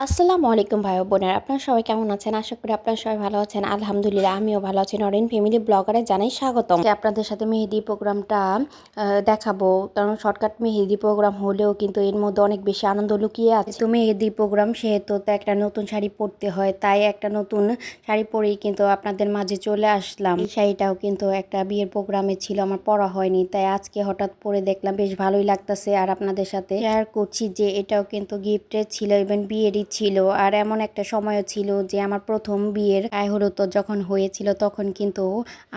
আসসালামু আলাইকুম ভাই ও বোনেরা, আপনারা সবাই কেমন আছেন? আশা করি আপনারা সবাই ভালো আছেন। আলহামদুলিল্লাহ আমিও ভালো আছি। নরেন ফ্যামিলি ব্লগারে জানাই স্বাগতম। আপনাদের সাথে মেহেদি প্রোগ্রামটা দেখাবো, কারণ শর্টকাট মেহেদি প্রোগ্রাম হলেও কিন্তু এর মধ্যে অনেক বেশি আনন্দ লুকিয়ে আছে। তো মেহেদি প্রোগ্রাম সেহেতু তো একটা নতুন শাড়ি পরতে হয়, তাই একটা নতুন শাড়ি পরেই কিন্তু আপনাদের মাঝে চলে আসলাম। এই শাড়িটাও কিন্তু একটা বিয়ের প্রোগ্রামে ছিল, আমার পরা হয়নি, তাই আজকে হঠাৎ পরে দেখলাম বেশ ভালোই লাগতেছে। আর আপনাদের সাথে শেয়ার করছি যে এটাও কিন্তু গিফটের ছিল, ইভেন বিয়েরই ছিল। আর এমন একটা সময়ও ছিল যে আমার প্রথম বিয়ের গায়ে হলুদ যখন হয়েছিল, তখন কিন্তু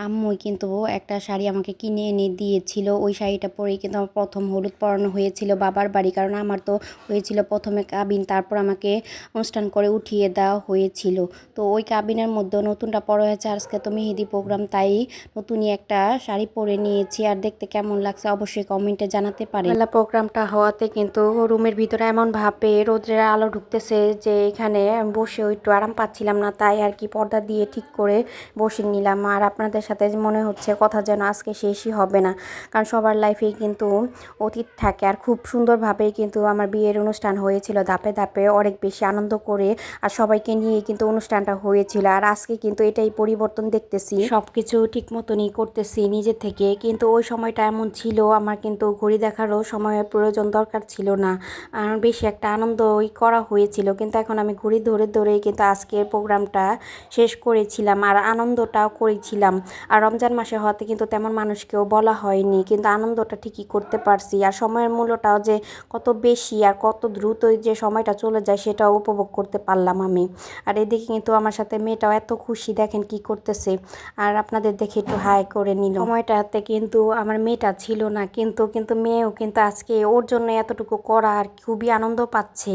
আম্মুই কিন্তু একটা শাড়ি আমাকে কিনে এনে দিয়েছিল। ওই শাড়িটা পরেই কিন্তু আমার প্রথম হলুদ পরানো হয়েছিল বাবার বাড়ি, কারণ আমার তো হয়েছিল প্রথমে কাবিন, তারপর আমাকে অনুষ্ঠান করে উঠিয়ে দেওয়া হয়েছিল। তো ওই কাবিনের মধ্যে নতুনটা পরা হয়েছে, আজকে তো মেহেদি প্রোগ্রাম, তাই নতুনই একটা শাড়ি পরে নিয়েছি। আর দেখতে কেমন লাগছে অবশ্যই কমেন্টে জানাতে পারেন। মেলা প্রোগ্রামটা হওয়াতে কিন্তু রুমের ভিতরে এমন ভাবে রোদ্রের আলো ঢুকতেছে যে এখানে বসেও একটু আরাম পাচ্ছিলাম না, তাই আর কি পর্দা দিয়ে ঠিক করে বসে নিলাম। আর আপনাদের সাথে মনে হচ্ছে কথা যেন আজকে শেষই হবে না, কারণ সবার লাইফেই কিন্তু অতীত থাকে। আর খুব সুন্দরভাবেই কিন্তু আমার বিয়ের অনুষ্ঠান হয়েছিল, ধাপে ধাপে অনেক বেশি আনন্দ করে আর সবাইকে নিয়ে কিন্তু অনুষ্ঠানটা হয়েছিল। আর আজকে কিন্তু এটাই পরিবর্তন দেখতেছি, সব কিছু ঠিক মতনই করতেছি নিজে থেকে। কিন্তু ওই সময়টা এমন ছিল, আমার কিন্তু ঘড়ি দেখারও সময়ের প্রয়োজন দরকার ছিল না, আর বেশি একটা আনন্দই করা হয়েছিল। কিন্তু এখন আমি ঘড়ি ধরে ধরেই কিন্তু আজকের প্রোগ্রামটা শেষ করেছিলাম আর আনন্দটাও করেছিলাম। আর রমজান মাসে হওয়াতে কিন্তু তেমন মানুষকেও বলা হয়নি, কিন্তু আনন্দটা ঠিকই করতে পারছি। আর সময়ের মূল্যটাও যে কত বেশি আর কত দ্রুতই যে সময়টা চলে যায় সেটাও উপভোগ করতে পারলাম আমি। আর এদিকে কিন্তু আমার সাথে মেয়েটাও এত খুশি, দেখেন কি করতেছে। আর আপনাদের দেখে একটু হাই করে নিল। সময়টাতে কিন্তু আমার মেয়েটা ছিল না, কিন্তু কিন্তু মেয়েও কিন্তু আজকে ওর জন্য এতটুকু করা আর খুবই আনন্দ পাচ্ছে,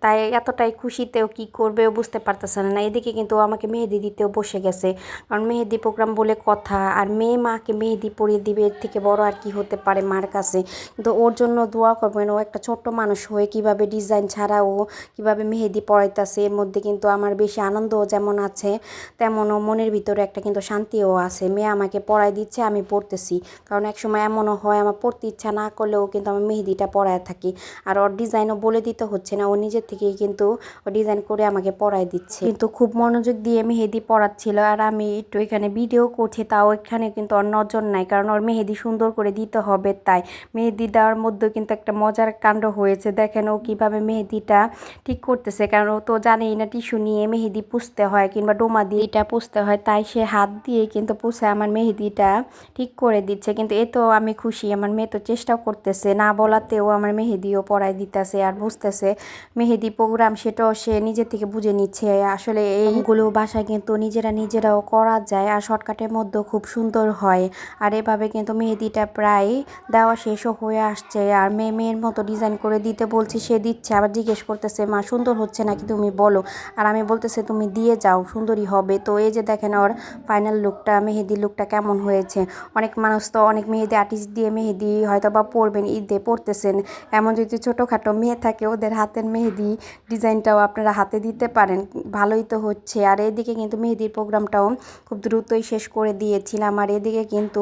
তাই এতটাই খুশিতেও কি করবেও বুঝতে পারতেছে না। এদিকে কিন্তু আমাকে মেহেদি দিতেও বসে গেছে, কারণ মেহেদি প্রোগ্রাম বলে কথা, আর মেয়ে মাকে মেহেদি পরিয়ে দিবে, এর থেকে বড় আর কি হতে পারে মার কাছে। কিন্তু ওর জন্য দোয়া করবেন, ও একটা ছোট্ট মানুষ হয়ে কিভাবে ডিজাইন ছাড়াও কিভাবে মেহেদি পরাইতেছে। এর মধ্যে কিন্তু আমার বেশি আনন্দও যেমন আছে, তেমনও মনের ভিতরে একটা কিন্তু শান্তিও আছে। মেয়ে আমাকে পরাই দিচ্ছে, আমি পড়তেছি, কারণ একসময় এমনও হয় আমার পড়তে ইচ্ছা না করলেও কিন্তু আমি মেহেদিটা পরায় থাকি। আর ওর ডিজাইনও বলে দিতে হচ্ছে না, ও নিজের থেকেই কিন্তু ও ডিজাইন করে আমাকে পরাই দিচ্ছে। কিন্তু খুব মনোযোগ দিয়ে মেহেদি পরাচ্ছিল, আর আমি একটু এখানে ভিডিও করছি, তাও এখানে কিন্তু ওর নজর নাই, কারণ ওর মেহেদি সুন্দর করে দিতে হবে। তাই মেহেদি দেওয়ার মধ্যেও কিন্তু একটা মজার কাণ্ড হয়েছে, দেখেন ও কীভাবে মেহেদিটা ঠিক করতেছে। কারণ ও তো জানেই না টিস্যু নিয়ে মেহেদি পুষতে হয় কিংবা ডোমা দিয়ে এটা পুষতে হয়, তাই সে হাত দিয়ে কিন্তু পুষে আমার মেহেদিটা ঠিক করে দিচ্ছে। কিন্তু এ তো আমি খুশি, আমার মেয়ে তো চেষ্টাও করতেছে, না বলাতেও আমার মেহেদিও পরাই দিতেছে আর বুঝতেছে মেহেদি প্রোগ্রাম, সেটাও সে নিজে থেকে বুঝে নিচ্ছে। আসলে এইগুলো বাসায় কিন্তু নিজেরাও করা যায়, আর শর্টকাটের মধ্যেও খুব সুন্দর হয়। আর এভাবে কিন্তু মেহেদিটা প্রায় দেওয়া শেষও হয়ে আসছে। আর মেয়ের মতো ডিজাইন করে দিতে বলছি, সে দিচ্ছে, আবার জিজ্ঞেস করতেছে মা সুন্দর হচ্ছে নাকি তুমি বলো। আর আমি বলতেছে তুমি দিয়ে যাও, সুন্দরই হবে। তো এই যে দেখেন ওর ফাইনাল লুকটা, মেহেদি লুকটা কেমন হয়েছে। অনেক মানুষ তো অনেক মেহেদি আর্টিস্ট দিয়ে মেহেদি হয়তো বা পরবেন, ঈদে পরতেছেন, এমন যদি ছোটোখাটো মেয়ে থাকে ওদের হাতের মেহেদি ডিজাইনটাও আপনারা হাতে দিতে পারেন, ভালোই তো হচ্ছে। আর এদিকে কিন্তু মেহেদির প্রোগ্রামটাও খুব দ্রুতই শেষ করে দিয়েছিলাম। আর এদিকে কিন্তু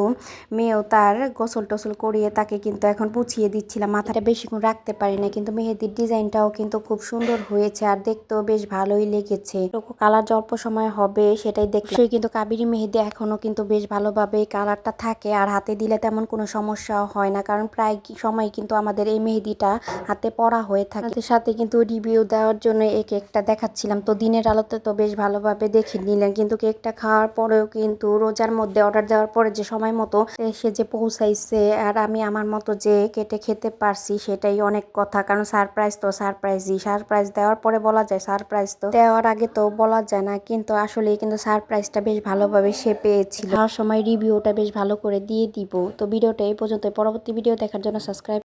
মেয়েও তার গোসল টোসল করিয়ে তাকে কিন্তু এখন পুছিয়ে দিচ্ছিলাম, মাথাটা বেশিক্ষণ রাখতে পারি না, কিন্তু মেহেদির ডিজাইনটাও কিন্তু খুব সুন্দর হয়েছে আর দেখতেও বেশ ভালোই লেগেছে। কালার যে অল্প সময় হবে সেটাই দেখতে, কিন্তু কাবেরী মেহেদি এখনও কিন্তু বেশ ভালোভাবে কালারটা থাকে, আর হাতে দিলে তেমন কোনো সমস্যাও হয় না, কারণ প্রায় সময় কিন্তু আমাদের এই মেহেদিটা হাতে পরা হয়ে থাকে। তাদের সাথে কিন্তু রিভিউ দেওয়ার জন্য এই কেকটা দেখাচ্ছিলাম, তো দিনের আলোতে তো বেশ ভালোভাবে দেখে নিলেন, কিন্তু কেকটা খাওয়ার পরেও কিন্তু রোজার মধ্যে অর্ডার দেওয়ার পরে যে সময় মতো এসে যে পৌঁছাইছে আর আমি আমার মতো যে কেটে খেতে পারছি সেটাই অনেক কথা। কারণ সারপ্রাইজ তো সারপ্রাইজই, সারপ্রাইজ দেওয়ার পরে বলা যায়, সারপ্রাইজ তো দেওয়ার আগে তো বলা যায় না। কিন্তু আসলে কিন্তু সারপ্রাইজটা বেশ ভালোভাবে সে পেয়েছিল। খাওয়ার সময় রিভিউটা বেশ ভালো করে দিয়ে দিব। তো ভিডিওটা এই পর্যন্ত, পরবর্তী ভিডিও দেখার জন্য সাবস্ক্রাইব